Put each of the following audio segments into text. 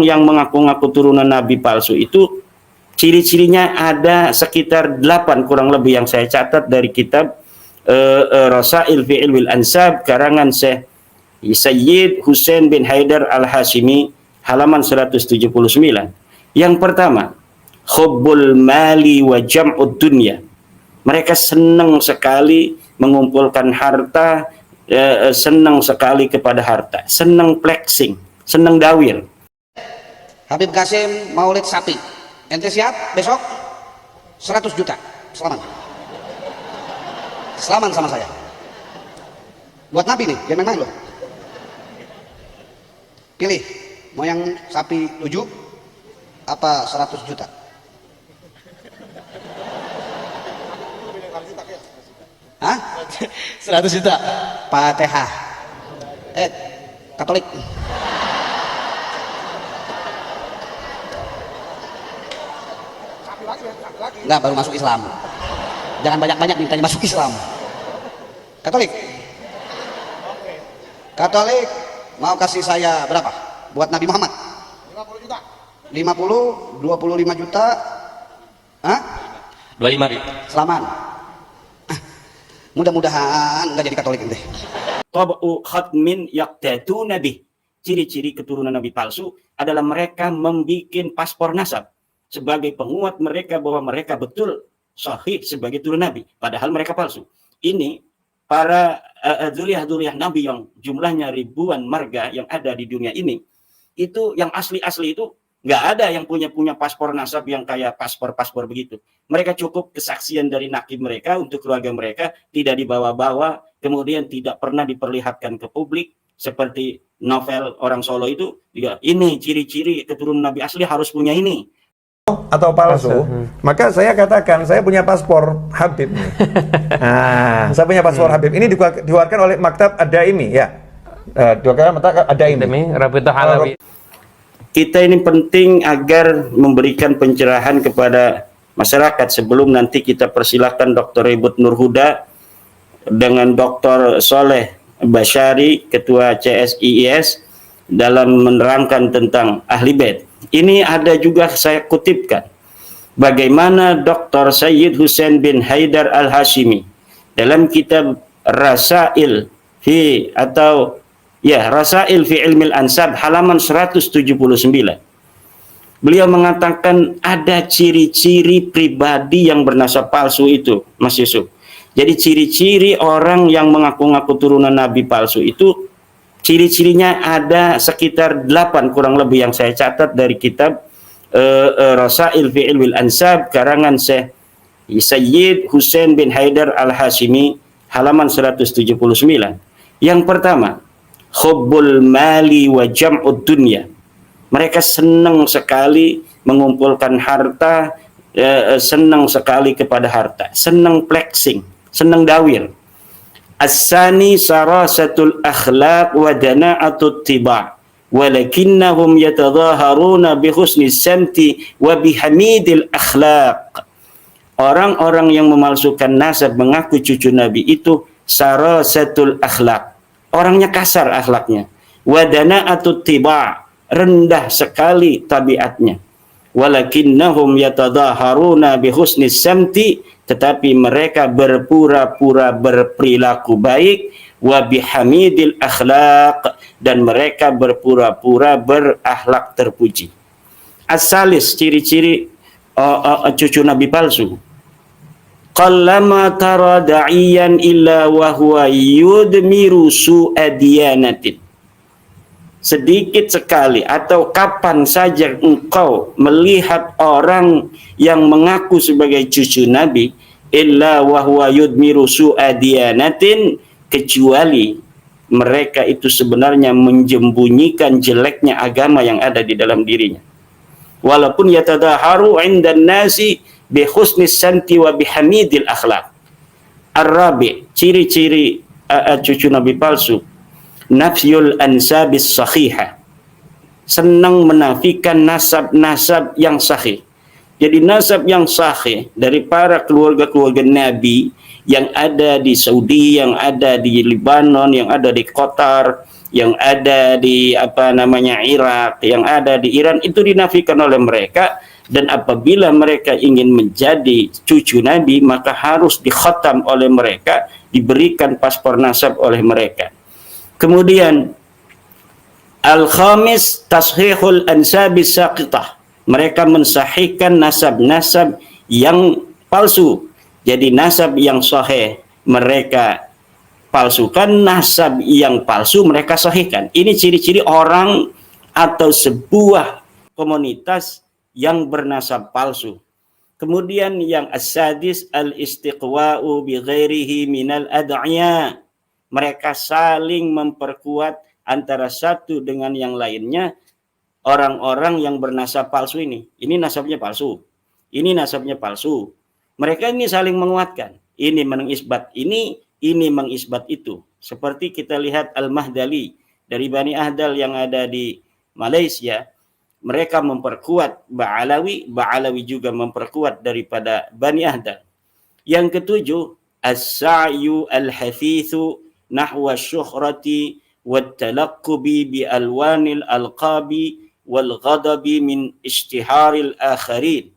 yang mengaku-ngaku turunan Nabi palsu itu ciri-cirinya ada sekitar 8 kurang lebih yang saya catat dari kitab Rasail fi Ilmil Ansab karangan Syekh Sayyid Husain bin Haidar Al-Hashimi halaman 179. Yang pertama, hubbul mali wa jam'ud dunya. Mereka senang sekali mengumpulkan harta, senang sekali kepada harta, senang flexing, senang dawir. Habib Qasim maulid sapi, ente siap besok 100 juta selaman sama saya buat Nabi nih, jangan main-main loh. Pilih mau yang sapi 7 apa 100 juta. Hah? 100 juta. Fatihah. Katolik. Enggak, baru masuk Islam. Jangan banyak-banyak mintanya masuk Islam. Katolik. Katolik mau kasih saya berapa? Buat Nabi Muhammad? 50 juta. 50, 25 juta. Hah? 25. Selamat. Mudah-mudahan nggak jadi Katolik ente. Tabu khatmin yaqtatu nabi. Ciri-ciri keturunan Nabi palsu adalah mereka membuat paspor nasab sebagai penguat mereka bahwa mereka betul sahih sebagai turun Nabi, padahal mereka palsu. Ini para dzurriyyah Nabi yang jumlahnya ribuan marga yang ada di dunia ini, itu yang asli-asli itu nggak ada yang punya paspor nasab yang kayak paspor begitu. Mereka cukup kesaksian dari nakib mereka untuk keluarga mereka, tidak dibawa-bawa, kemudian tidak pernah diperlihatkan ke publik seperti novel orang Solo itu. Ya, ini ciri-ciri keturunan Nabi asli harus punya ini. Atau palsu, maka saya katakan saya punya paspor Habib. Nah, saya punya paspor Habib. Ini dikeluarkan oleh Maktab Ad-Daimi, ya. Dikeluarkan Maktab Ad-Daimi. Rabitah Halawi. Kita ini penting agar memberikan pencerahan kepada masyarakat sebelum nanti kita persilahkan Dr. Ribut Nurhuda dengan Dr. Soleh Basyari, Ketua CSIIS, dalam menerangkan tentang Ahli Bait. Ini ada juga saya kutipkan bagaimana Dr. Sayyid Husain bin Haidar Al-Hashimi dalam kitab Rasail fi Ilmil Ansab halaman 179. Beliau mengatakan ada ciri-ciri pribadi yang bernasab palsu itu, Mas Yusuf. Jadi ciri-ciri orang yang mengaku-ngaku turunan Nabi palsu itu ciri-cirinya ada sekitar 8 kurang lebih yang saya catat dari kitab Rasail fi Ilmil Ansab karangan Syekh Sayyid Husain bin Haidar Al-Hashimi halaman 179. Yang pertama, hubbul mali wa jam'ud dunya. Mereka senang sekali mengumpulkan harta, senang sekali kepada harta, senang flexing, senang dawir. As-sani sarasatul akhlaq wa dana'atut tiba' walakinnahum yatadhaharuna bi husni samti wa bihamidil akhlaq. Orang-orang yang memalsukan nasab mengaku cucu Nabi itu sarasatul akhlaq, orangnya kasar akhlaknya. Wa dana'atut tiba', rendah sekali tabiatnya. Walakinnahum yatadhaharuna bi husni samti, tetapi mereka berpura-pura berperilaku baik, wa bihamidil akhlaq, dan mereka berpura-pura berakhlak terpuji. Asalis, ciri-ciri cucu Nabi palsu. Qallama tara da'iyan illa wa huwa yudmiru su'adiyanatin. Sedikit sekali atau kapan saja engkau melihat orang yang mengaku sebagai cucu Nabi, illa wa huwa yudmiru su'adiyanatin, kecuali mereka itu sebenarnya menjembunyikan jeleknya agama yang ada di dalam dirinya. Walaupun yatadaharu 'indan nasi bi husnis santi wa bihamidil akhlaq. Ar-rabi, ciri-ciri cucu Nabi palsu. Nafyul ansabis sahihah, senang menafikan nasab-nasab yang sahih. Jadi nasab yang sahih dari para keluarga-keluarga Nabi yang ada di Saudi, yang ada di Lebanon, yang ada di Qatar, yang ada di Irak, yang ada di Iran, itu dinafikan oleh mereka. Dan apabila mereka ingin menjadi cucu Nabi, maka harus dikhatam oleh mereka, diberikan paspor nasab oleh mereka. Kemudian al-khamis tashihul ansabis saqitah. Mereka mensahihkan nasab-nasab yang palsu. Jadi nasab yang sahih mereka palsukan, nasab yang palsu mereka sahihkan. Ini ciri-ciri orang atau sebuah komunitas yang bernasab palsu. Kemudian yang as-sadis al-istiqwa'u bi ghairihi minal ad'iya. Mereka saling memperkuat antara satu dengan yang lainnya, orang-orang yang bernasab palsu ini. Ini nasabnya palsu. Ini nasabnya palsu. Mereka ini saling menguatkan. Ini mengisbat ini mengisbat itu. Seperti kita lihat Al-Mahdali dari Bani Ahdal yang ada di Malaysia. Mereka memperkuat Ba'alawi. Ba'alawi juga memperkuat daripada Bani Ahdal. Yang ketujuh, as-sa'yu al-hathithu nahwa syuhrati wat-talaqqubi bi alwanil alqabi wal ghadabi min ishtiharil akharin.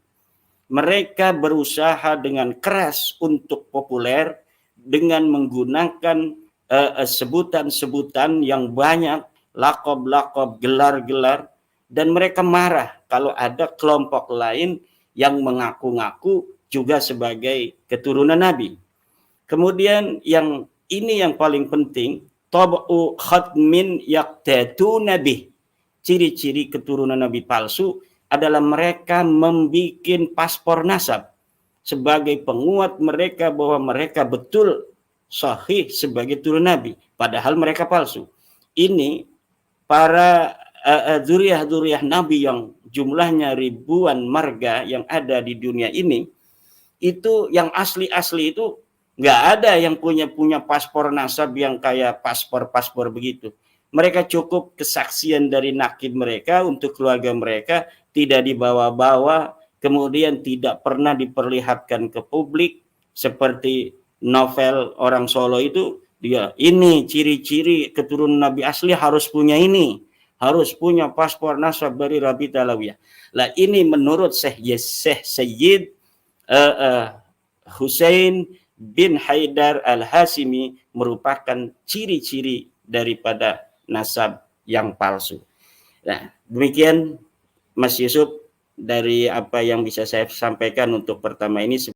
Mereka berusaha dengan keras untuk populer dengan menggunakan sebutan-sebutan yang banyak, lakob-lakob, gelar-gelar, dan mereka marah kalau ada kelompok lain yang mengaku-ngaku juga sebagai keturunan Nabi. Kemudian yang ini yang paling penting, tab'u khatmin yaqtatuna bih. Ciri-ciri keturunan Nabi palsu adalah mereka membuat paspor nasab sebagai penguat mereka bahwa mereka betul sahih sebagai turun Nabi, padahal mereka palsu. Ini para dzurriyyah Nabi yang jumlahnya ribuan marga yang ada di dunia ini, itu yang asli-asli itu nggak ada yang punya paspor nasab yang kayak paspor begitu. Mereka cukup kesaksian dari nakib mereka untuk keluarga mereka, tidak dibawa-bawa, kemudian tidak pernah diperlihatkan ke publik seperti novel orang Solo itu. Dia ini ciri-ciri keturunan Nabi asli harus punya ini, harus punya paspor nasab dari Rabita Alawiyah. Lah ini menurut Syekh Sayyid Husain bin Haidar Al-Hasimi merupakan ciri-ciri daripada nasab yang palsu. Nah, demikian Mas Yusuf dari apa yang bisa saya sampaikan untuk pertama ini.